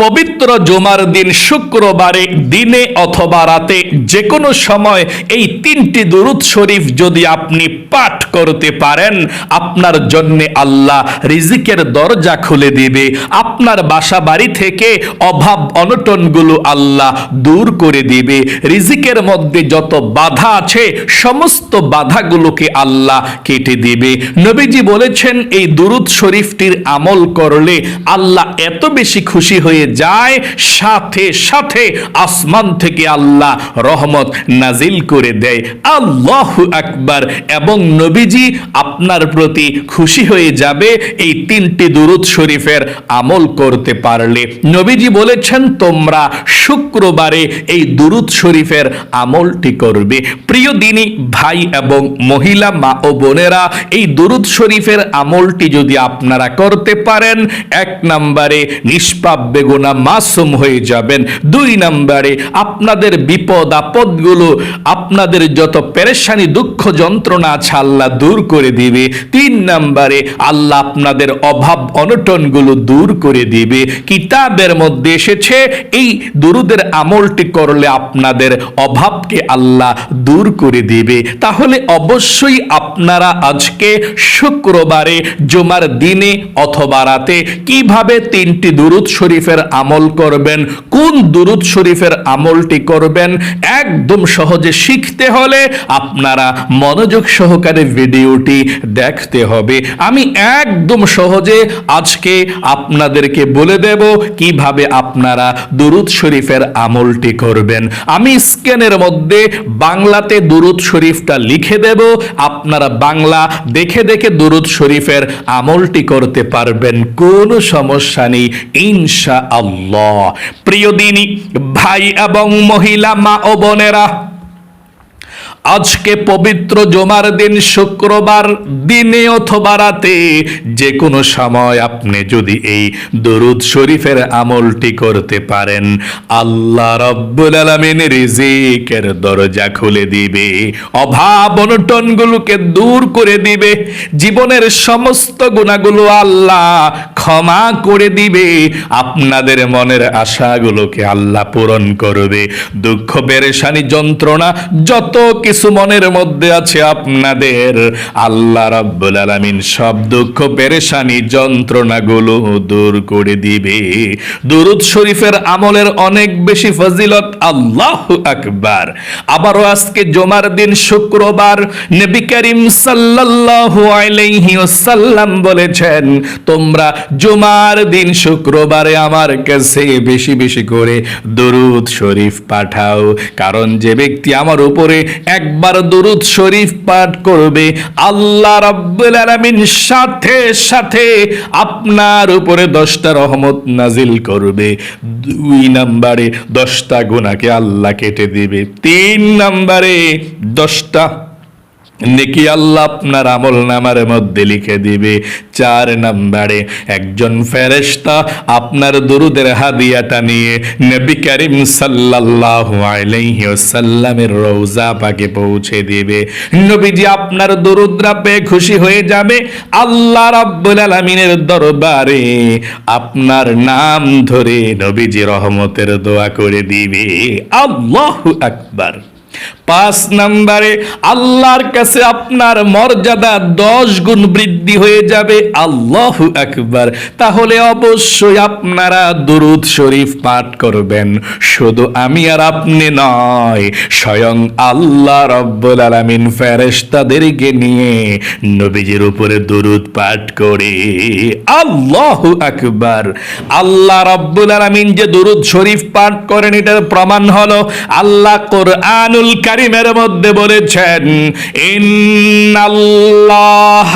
পবিত্র জুমার দিন শুক্রবারে দিনে অথবা রাতে যে কোনো সময় এই তিনটি দুরূদ শরীফ যদি আপনি পাঠ করতে পারেন, আপনার জন্য আল্লাহ রিজিকের দরজা খুলে দিবে। আপনার বাসা বাড়ি থেকে অভাব অনটনগুলো আল্লাহ দূর করে দিবে। রিজিকের মধ্যে যত বাধা আছে সমস্ত বাধাগুলোকে আল্লাহ কেটে দিবে। নবীজি বলেছেন এই দুরূদ শরীফটির আমল করলে আল্লাহ এত বেশি খুশি হয়ে যায়, সাথে সাথে আসমান থেকে আল্লাহ রহমত নাজিল করে দেয়। আল্লাহু আকবার। এবং নবীজি আপনার প্রতি খুশি হয়ে যাবে এই তিনটি দুরূদ শরীফের আমল করতে পারলে। নবীজি বলেছেন তোমরা শুক্রবারে এই দুরূদ শরীফের আমলটি করবে। প্রিয় দিনী ভাই এবং মহিলা মা ও বোনেরা, এই দুরূদ শরীফের আমলটি যদি আপনারা করতে পারেন, এক নম্বরে নিষ্পাপ বেগুনা মাসুম হয়ে যাবেন। দুই নম্বরে আপনাদের বিপদ আপদগুলো, আপনাদের যত পেরেশানি দুঃখ যন্ত্রণা আছে আল্লাহ দূর করে দিবে। তিন নম্বরে আল্লাহ আপনাদের অভাব অনটনগুলো দূর করে দিবে। কিতাবের মধ্যে এসেছে এই দুরূদের আমলটি করলে আপনাদের অভাবকে আল্লাহ দূর করে দিবে। তাহলে অবশ্যই আপনারা আজকে শুক্রবারে জুমার দিনে অথবা রাতে কিভাবে তিনটি দুরূদ শরীফের আমল করবেন, কোন দুরূদ শরীফের আমলটি করবেন, একদম সহজে শিখতে হলে আপনারা মনোযোগ সহকারে ভিডিওটি দেখতে হবে। আমি একদম সহজে আজকে আপনাদেরকে বলে দেব কিভাবে আপনারা দুরূদ শরীফের আমলটি করবেন। আমি স্ক্রিনের মধ্যে বাংলাতে দুরূদ শরীফটা লিখে দেব, আপনারা বাংলা দেখে দেখে দুরূদ শরীফের আমলটি করতে পারবেন, কোনো সমস্যা নেই ইনশাআল্লাহ। প্রিয় দিনী ভাই এবং মহিলা মা ও বোনেরা, আজকে পবিত্র জুমার দিন শুক্রবার দিনে অথবা রাতে যে কোনো সময় আপনি যদি এই দুরূদ শরীফের আমলটি করতে পারেন, আল্লাহ রাব্বুল আলামিন রিজিকের দরজা খুলে দিবে, অভাব অনটনগুলোকে দূর করে দিবে, জীবনের সমস্ত গুনাহগুলো আল্লাহ ক্ষমা করে দিবে, আপনাদের মনের আশাগুলোকে আল্লাহ পূরণ করবে। দুঃখ পেরেশানি যন্ত্রণা যত কিছু মনের মধ্যে আছে আপনাদের, আল্লাহ রাব্বুল আলামিন সব দুঃখ পেরেশানি যন্ত্রণাগুলো দূর করে দিবে। দুরূদ শরীফের আমলের অনেক বেশি ফজিলত। আল্লাহু আকবার। আবারও আজকে জুমার দিন শুক্রবার, নবী করিম সাল্লাল্লাহু আলাইহি ওয়াসাল্লাম বলেছেন তোমরা জুমার দিন শুক্রবারে আমার কাছে বেশি বেশি করে দুরূদ শরীফ পাঠাও, কারণ যে ব্যক্তি আমার উপরে একবার দুরূদ শরীফ পাঠ করবে, আল্লাহ রাব্বুল আলামিন সাথে সাথে আপনার উপরে 10টা রহমত নাজিল করবে। 2 নম্বরে 10টা গুনাহকে আল্লাহ কেটে দিবে। 3 নম্বরে 10টা নেকি আল্লাহ আপনার আমল নামার মধ্যে লিখে দিবে। 4 নম্বরে একজন ফেরেশতা আপনার দুরূদের হাদিয়াটা নিয়ে নবী করিম সাল্লাল্লাহু আলাইহি ওয়াসাল্লামের রওজা পাকে পৌঁছে দিবে। নবীজি আপনার দুরূদরা পেয়ে খুশি হয়ে যাবে, আল্লাহ রাব্বুল আলামিনের দরবারে আপনার নাম ধরে নবীজি রহমতের দোয়া করে দিবে। আল্লাহু আকবার। 5 নম্বরে আল্লাহর কাছে আপনার মর্যাদা 10 গুণ বৃদ্ধি হয়ে যাবে। আল্লাহু আকবার। তাহলে অবশ্যই আপনারা দুরূদ শরীফ পাঠ করবেন। শুধু আমি আর আপনি নয়, স্বয়ং আল্লাহ রাব্বুল আলামিন ফেরেশতাদেরকে নিয়ে নবীজির উপরে দুরূদ পাঠ করে। আল্লাহু আকবার। আল্লাহ রাব্বুল আলামিন যে দুরূদ শরীফ পাঠ করেন এটার প্রমাণ হলো আল্লাহ কোরআনুল কারীমের মধ্যে বলেছেন ইন্নাল্লাহ,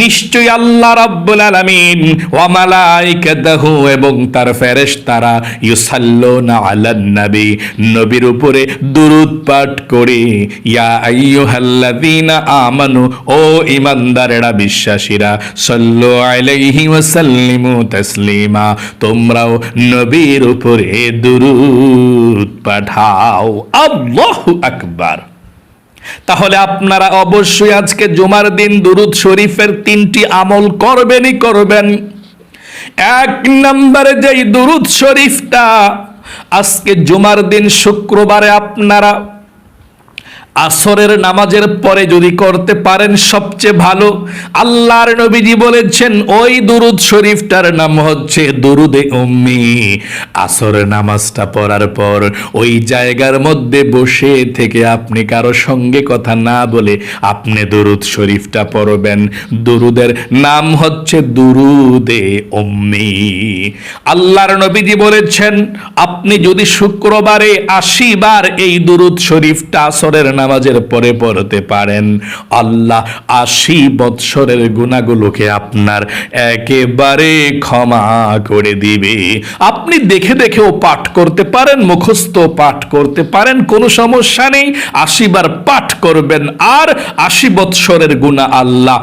নিশ্চয়ই আল্লাহ রাব্বুল আলামিন ওয়া মালাইকাতুহু এবং তার ফেরেশতারা ইউসাল্লুনা আলান নবী, নবীর উপরে দুরূদ পাঠ করে। ইয়া আইয়ুহাল্লাযীনা আমানু, ও ঈমানদারেরা বিশ্বাসীরা, সাল্লু আলাইহি ওয়া সাল্লিমু তাসলিমা, তোমরাও নবীর উপরে দুরূদ পাঠাও। আল্লাহু আকবার। তাহলে আপনারা অবশ্যই আজকে জুমার দিন দুরূদ শরীফের 3টি আমল করবেনই করবেন। এক নম্বরে যেই দুরূদ শরীফটা আজকে জুমার দিন শুক্রবারে আপনারা আসরের নামাজের পরে যদি করতে পারেন সবচেয়ে ভালো। আল্লাহর নবীজি বলেছেন ওই দুরূদ শরীফটার নাম হচ্ছে দুরুদে উম্মি। আসরের নামাজটা পড়ার পর ওই জায়গার মধ্যে বসে থেকে আপনি কারো সঙ্গে কথা না বলে আপনি দুরুদ শরীফটা পড়বেন। দুরুদের নাম হচ্ছে দুরুদে উম্মি। আল্লাহর নবীজি বলেছেন আপনি যদি শুক্রবারে 80 বার এই দুরুদ শরীফটা আসরের নামাজের পরে পড়তে পারেন, আল্লাহ 80 বৎসরের গুনাহগুলোকে আপনার একেবারে ক্ষমা করে দিবে। আপনি দেখে দেখেও পাঠ করতে পারেন, মুখস্থ পাঠ করতে পারেন, কোনো সমস্যা নেই। 80 বার পাঠ করবেন আর 80 বৎসরের গুনাহ আল্লাহ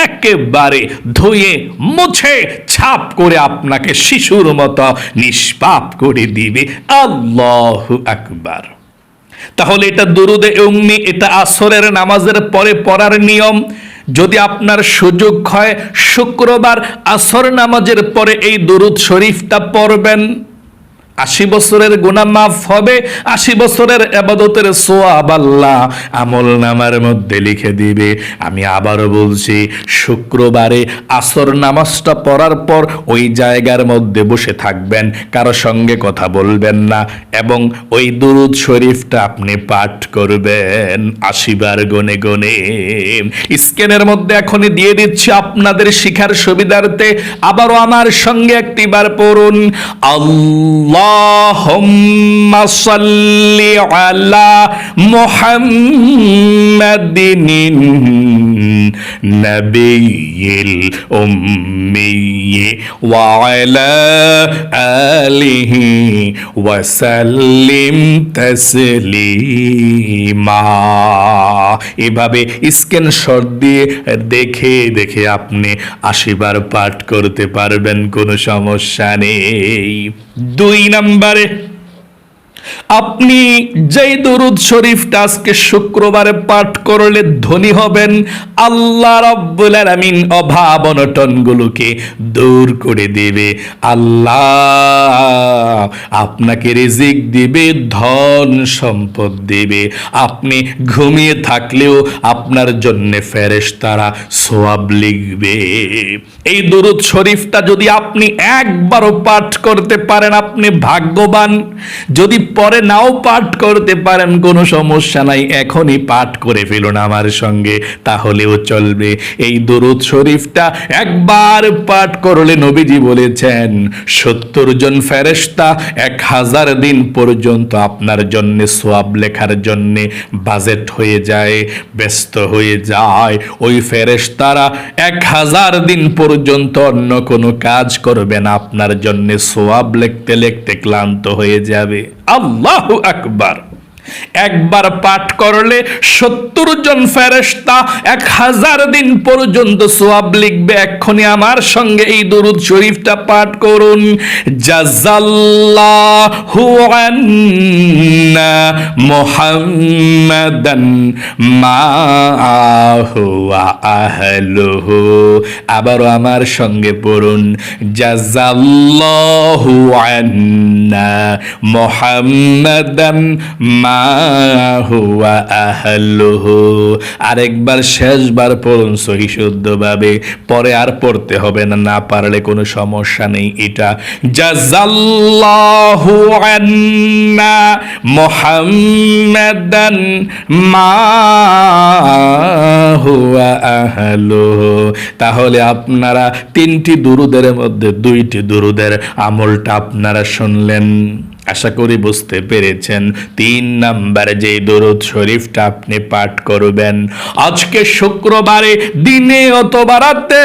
একেবারে ধুয়ে মুছে ছাপ করে আপনাকে শিশুর মতো নিষ্পাপ করে দিবে। আল্লাহু আকবার। তাহলে এটা দুরুদে উম্মি, এটা আসরের নামাজের পরে পড়ার নিয়ম। যদি আপনার সুযোগ হয় শুক্রবার আসর নামাজের পরে এই দুরুদ শরীফটা পড়বেন, 80 বছরের গুনাহ মাফ হবে, 80 বছরের ইবাদতের সওয়াব আল্লাহ আমলনামার মধ্যে লিখে দিবে। আমি আবারও বলছি, শুক্রবারে আসর নামাজটা পড়ার পর ওই জায়গার মধ্যে বসে থাকবেন, কারো সঙ্গে কথা বলবেন না, এবং ওই দুরূদ শরীফটা আপনি পাঠ করবেন 80 বার গনে গনে। স্ক্রিনের মধ্যে এখনই দিয়ে দিচ্ছি আপনাদের শিখার সুবিধার্থে। আবারও আমার সঙ্গে একটিবার পড়ুন, আল্লাহুম্মা সাল্লি আলা মুহাম্মাদিন নাবিয়িল উম্মি ওয়া আলা আলিহি ওয়া সাল্লিম তাসলিমা। এভাবে স্ক্রিনশট দিয়ে দেখে দেখে আপনি 80 বার পাঠ করতে পারবেন, কোনো সমস্যা নেই। 2 নম্বরে আপনি যেই দুরূদ শরীফটা আজকে শুক্রবারে পাঠ করলে ধনী হবেন, আল্লাহ রাব্বুল আলামিন অভাব অনটনগুলোকে দূর করে দেবে। আল্লাহ আপনাকে রিজিক দিবে, ধন সম্পদ দিবে। আপনি ঘুমিয়ে থাকলেও আপনার জন্য ফেরেশতারা সওয়াব লিখবে। এই দুরূদ শরীফটা যদি আপনি একবারও পাঠ করতে পারেন আপনি ভাগ্যবান। যদি পরে নাও পাঠ করতে পারেন কোনো সমস্যা নাই, এখনই পাঠ করে ফেলুন আমার সঙ্গে, তাহলেও চলবে। এই দুরূদ শরীফটা একবার পাঠ করলে নবীজি বলেছেন 70 জন ফেরেশতা 1000 দিন পর্যন্ত আপনার জন্য সওয়াব লেখার জন্য বাজেট হয়ে যায়, ব্যস্ত হয়ে যায়। ওই ফেরেশতারা 1000 দিন পর্যন্ত অন্য কোনো কাজ করবে না, আপনার জন্য সওয়াব লিখতে লিখতে ক্লান্ত হয়ে যাবে। আল্লাহু আকবার। একবার পাঠ করলে 70 জন ফেরেশতা 1000 দিন পর্যন্ত সওয়াব লিখবে। এক্ষুনি আমার সঙ্গে এই দুরূদ শরীফটা পাঠ করুন, জাযাল্লাহু আন্না মুহাম্মাদান মা হুয়া আহলুহু। আবারও আমার সঙ্গে পড়ুন, জাযাল্লাহু আন্না মুহাম্মাদান মা হুয়া আহলুহু। আরেকবার শেষবার পড়ুন সহি শুদ্ধভাবে, পরে আর পড়তে হবে না, না পারলে কোনো সমস্যা নেই। এটা জাযাল্লাহু আন্না মুহাম্মাদান মা হুয়া আহলুহু। তাহলে আপনারা 3টি দুরুদের মধ্যে 2টি দুরুদের আমলটা আপনারা শুনলেন। আশা করি বুঝতে পেরেছেন। 3 নম্বরে যে দুরূদ শরীফটা আপনি পাঠ করবেন আজকে শুক্রবারে দিনে অথবা রাতে,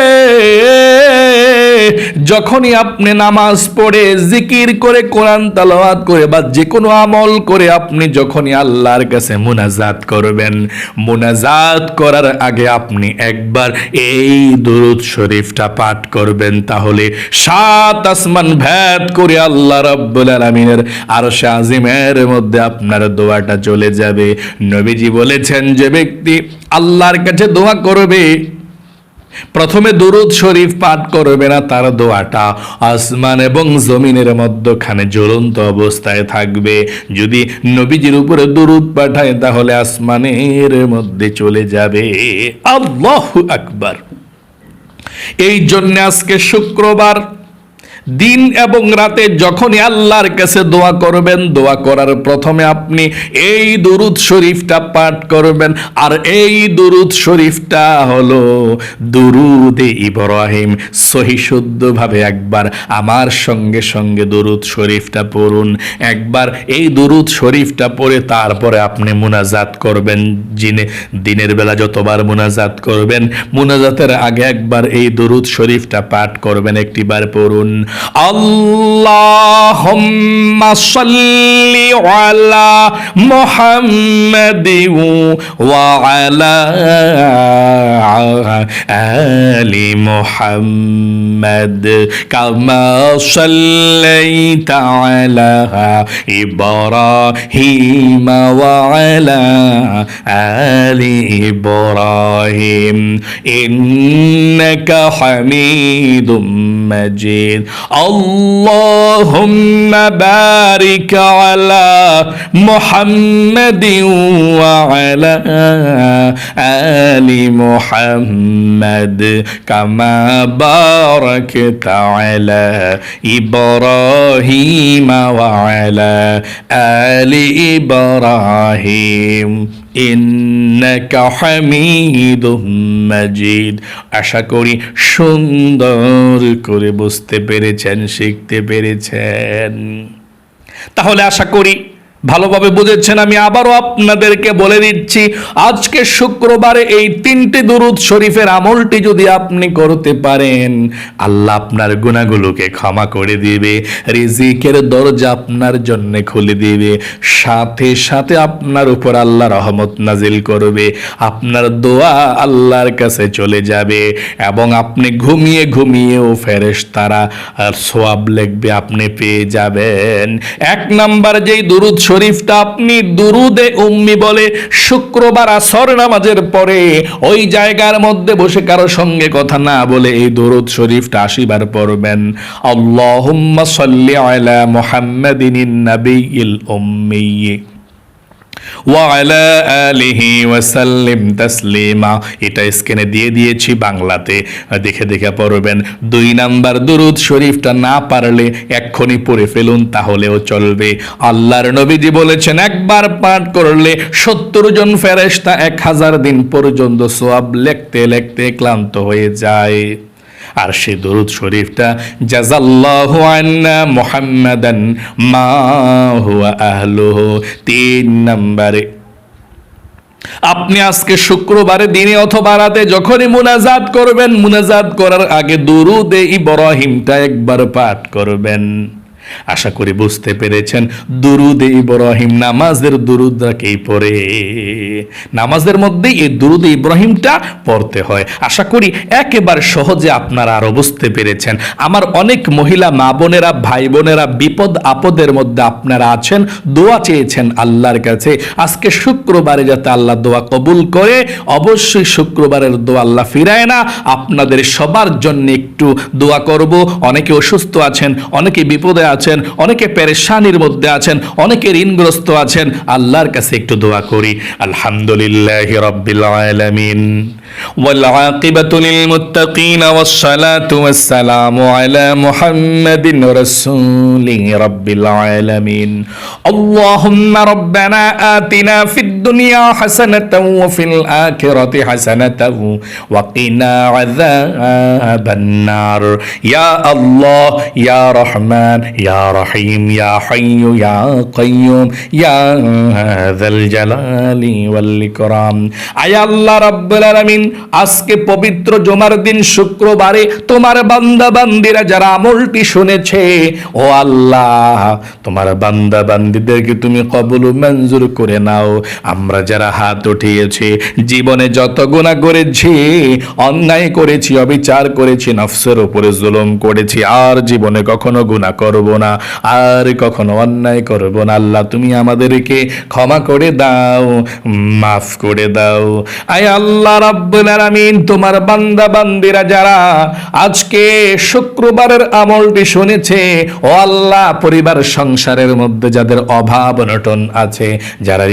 যখনই আপনি নামাজ পড়ে জিকির করে কোরআন তেলাওয়াত করে বা যে কোনো আমল করে আপনি যখনই আল্লাহর কাছে মুনাজাত করবেন, মুনাজাত করার আগে আপনি একবার এই দুরূদ শরীফটা পাঠ করবেন। তাহলে 7 আসমান ভেদ করে আল্লাহ রাব্বুল আলামিনের আরশে আজিমের মধ্যে আপনার দোয়াটা চলে যাবে। নবীজি বলেছেন যে ব্যক্তি আল্লাহর কাছে দোয়া করবে প্রথমে দুরূদ শরীফ পাঠ করবে না, তার দোয়াটা আসমান এবং জমিনের মধ্যখানে জ্বলন্ত অবস্থায় থাকবে। যদি নবীজির উপরে দুরূদ পাঠায় তাহলে আসমানের মধ্যে চলে যাবে। আল্লাহু আকবার। এই জন্য আজকে শুক্রবার দিন এবং রাতে যখনই আল্লাহর কাছে দোয়া করবেন, দোয়া করার প্রথমে আপনি এই দুরূদ শরীফটা পাঠ করবেন। আর এই দুরূদ শরীফটা হলো দুরূদে ইব্রাহিম। সহি শুদ্ধভাবে একবার আমার সঙ্গে সঙ্গে দুরূদ শরীফটা পড়ুন। একবার এই দুরূদ শরীফটা পড়ে তারপরে আপনি মুনাজাত করবেন। দিনের বেলা যতবার মুনাজাত করবেন, মুনাজাতের আগে একবার এই দুরূদ শরীফটা পাঠ করবেন। একটিবার পড়ুন, আল্লাহুম্মা সাল্লি আলা মুহাম্মাদি ওয়া আলা আলি মুহাম্মাদ কামা সাল্লাইতা আলা ইব্রাহিম ওয়া আলা আলি ইব্রাহিম ইন্নাকা হামিদুম মাজিদ। اللهم بارك على محمد وعلى آل محمد كما باركت على إبراهيم وعلى آل إبراهيم ইন্নাকা হামিদুম মাজিদ। আশা করি সুন্দর করে বুঝতে পেরেছেন, শিখতে পেরেছেন। তাহলে আশা করি ভালোভাবে বুঝেছেন। আমি আবারও আপনাদেরকে বলে দিচ্ছি, আজকে শুক্রবারে এই 3টি দুরূদ শরীফের আমলটি যদি আপনি করতে পারেন, আল্লাহ আপনার গুনাহগুলোকে ক্ষমা করে দিবে, রিজিকের দরজা আপনার জন্য খুলে দিবে, সাথে সাথে আপনার উপর আল্লাহ রহমত নাজিল করবে, আপনার দোয়া আল্লাহর কাছে চলে যাবে এবং আপনি ঘুমিয়ে ঘুমিয়েও ফেরেশতারা সওয়াব লিখবে, আপনি পেয়ে যাবেন। 1 নাম্বার যেই দুরূদ শরীফটা আপনি দুরুদে উম্মি বলে শুক্রবার আসর নামাজের পরে ওই জায়গার মধ্যে বসে কারো সঙ্গে কথা না বলে এই দুরুদ শরীফটা 80 বার পড়বেন। আল্লাহুম্মা সাল্লি আলা মুহাম্মাদিন নাবিয়্যিল উম্মি ওয়ালা আলিহি ওয়াসাল্লিম তাসলিমা। এটা স্ক্রিনে দিয়ে দিয়েছি, বাংলাতে দেখে দেখে পড়বেন। 2 নাম্বার দুরূদ শরীফটা না পারলে এক্ষুনি পড়ে ফেলুন, তাহলেও চলবে। আল্লাহর নবীজি বলেছেন একবার পাঠ করলে 70 জন ফেরেশতা 1000 দিন পর্যন্ত সওয়াব লিখতে লিখতে ক্লান্ত হয়ে যায়। আর সেই দরুদ শরীফটা জাযাল্লাহু আন্না মুহাম্মাদান মা হুয়া আহলুহু। 3 নম্বরে আপনি আজকে শুক্রবারে দিনে অথবা রাতে যখনই মুনাজাত করবেন, মুনাজাত করার আগে দুরুদে ইব্রাহিমটা একবার পাঠ করবেন। আশা করি বুঝতে পেরেছেন। দুরুদে ইব্রাহিম নামাজের দুরুদটাকেই পড়ে, নামাজের মধ্যেই এই দুরুদে ইব্রাহিমটা পড়তে হয়। আশা করি একেবারে সহজে আপনারা আরো বুঝতে পেরেছেন। আমার অনেক মহিলা মা বোনেরা, ভাই বোনেরা বিপদ আপদের মধ্যে আপনারা আছেন, দোয়া চেয়েছেন আল্লাহর কাছে। আজকে শুক্রবারে যাতে আল্লাহ দোয়া কবুল করে, অবশ্যই শুক্রবারের দোয়া আল্লাহ ফিরায় না। আপনাদের সবার জন্য একটু দোয়া করব। অনেকে অসুস্থ আছেন, অনেকে বিপদে আছেন, অনেকে পেরেশানির মধ্যে আছেন, অনেকে ঋণগ্রস্ত আছেন। আল্লাহর কাছে একটু দোয়া করি। আলহামদুলিল্লাহি রাব্বিল আলামিন ওয়াল আকিবাতু লিল মুত্তাকিন ওয়াস সালাতু ওয়াস সালামু আলা মুহাম্মাদিন রাসূলি রাব্বিল আলামিন। আল্লাহুম্মা রাব্বানা আতিনা ফিদ দুনিয়া হাসানাতাও ওয়া ফিল আখিরাতি হাসানাতাও ওয়া কিনা আযাবান নার। ইয়া আল্লাহ, ইয়া রহমান, ইয়া রহিম, ইয়া হাইয়্যু ইয়া কাইয়্যুম, ইয়া যাল জালালি ওয়াল ইকরাম। আয় আল্লাহ রাব্বুল আলামিন, আজকে পবিত্র জুমার দিন শুক্রবারে তোমার বান্দা বান্দিরা যারা আমলটি শুনেছে, ও আল্লাহ তোমার বান্দা বান্দিদেরকে তুমি কবুল মঞ্জুর করে নাও। আমরা যারা হাত উঠিয়েছি, জীবনে যত গুনাহ করেছি, অন্যায় করেছি, অবিচার করেছি, নফসের উপরে জুলুম করেছি, আর জীবনে কখনো গুনাহ করব না, আর কখনো অন্যায় করব না। আল্লাহ তুমি আমাদেরকে ক্ষমা করে দাও, মাফ করে দাও। আয় আল্লাহ রাব্বুল রাব্বুল আলামিন তোমার বান্দা বান্দিরা যারা আজকে শুক্রবারের আমলটি শুনেছে, ও আল্লাহ পরিবার সংসারের মধ্যে যাদের অভাব অনটন আছে, যারা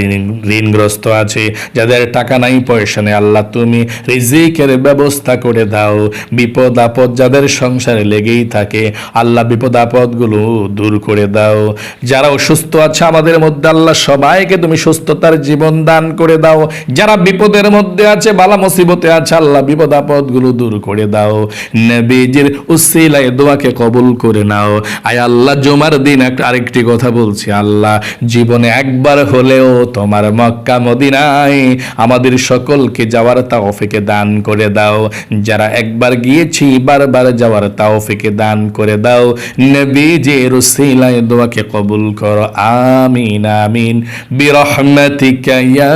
ঋণগ্রস্ত আছে, যাদের টাকা নাই পয়সা নেই, আল্লাহ তুমি রিজিকের ব্যবস্থা করে দাও। বিপদ আপদ যাদের সংসারে লেগেই থাকে, আল্লাহ বিপদ আপদ গুলো দূর করে দাও। যারা অসুস্থ আছে আমাদের মধ্যে, আল্লাহ সবাইকে তুমি সুস্থতার জীবন দান করে দাও। যারা বিপদের মধ্যে আছে, বালা মুসিবতে আছে, আল্লাহ বিপদ আপদ গুলো দূর করে দাও। নবীজির উসিলায় দোয়াকে কবুল করে নাও। আয় আল্লাহ জুমার দিন আরেকটি কথা বলছি, আল্লাহ জীবনে একবার হলেও তোমার মক্কা মদিনায় আমাদের সকলকে যাওয়ার তাওফিকে দান করে দাও। যারা একবার গিয়েছি বারবার যাওয়ার তাওফিকে দান করে দাও। নবীজির উসিলায় দোয়াকে কবুল করো, আমিন আমিন বিরহমাতিকা ইয়া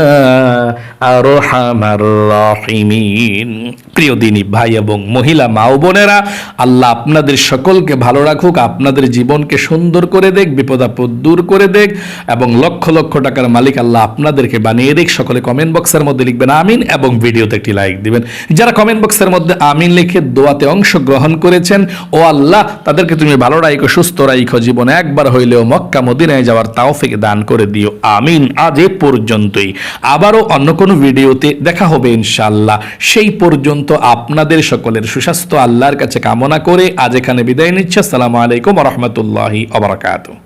আরহামার রাহিমিন। প্রিয় দিনী ভাই এবং মহিলা মা ও বোনেরা, আল্লাহ আপনাদের সকলকে ভালো রাখুক, আপনাদের জীবনকে সুন্দর করে দেখ, বিপদ আপদ দূর করে দেখ, এবং লক্ষ লক্ষ টাকার মালিক আল্লাহ আপনাদেরকে বানিয়ে দেখ। সকলে কমেন্ট বক্সের মধ্যে লিখবেন আমিন এবং ভিডিওতে একটি লাইক দিবেন। যারা কমেন্ট বক্সের মধ্যে আমিন লিখে দোয়াতে অংশগ্রহণ করেছেন, ও আল্লাহ তাদেরকে তুমি ভালো রাখো, সুস্থ রাখো, জীবনে একবার হইলেও মক্কা মদিনায় যাওয়ার তাওফিক দান করে দিও, আমিন। আজ এ পর্যন্তই, আবারও অন্য কোনো ভিডিওতে দেখা হবে ইনশাআল্লাহ। সেই পর্যন্ত আপনাদের সকলের সুস্বাস্থ্য আল্লাহর কাছে কামনা করে আজ এখানে বিদায় নিচ্ছি। আসসালামু আলাইকুম ওয়া রাহমাতুল্লাহি ওয়া বারাকাতুহু।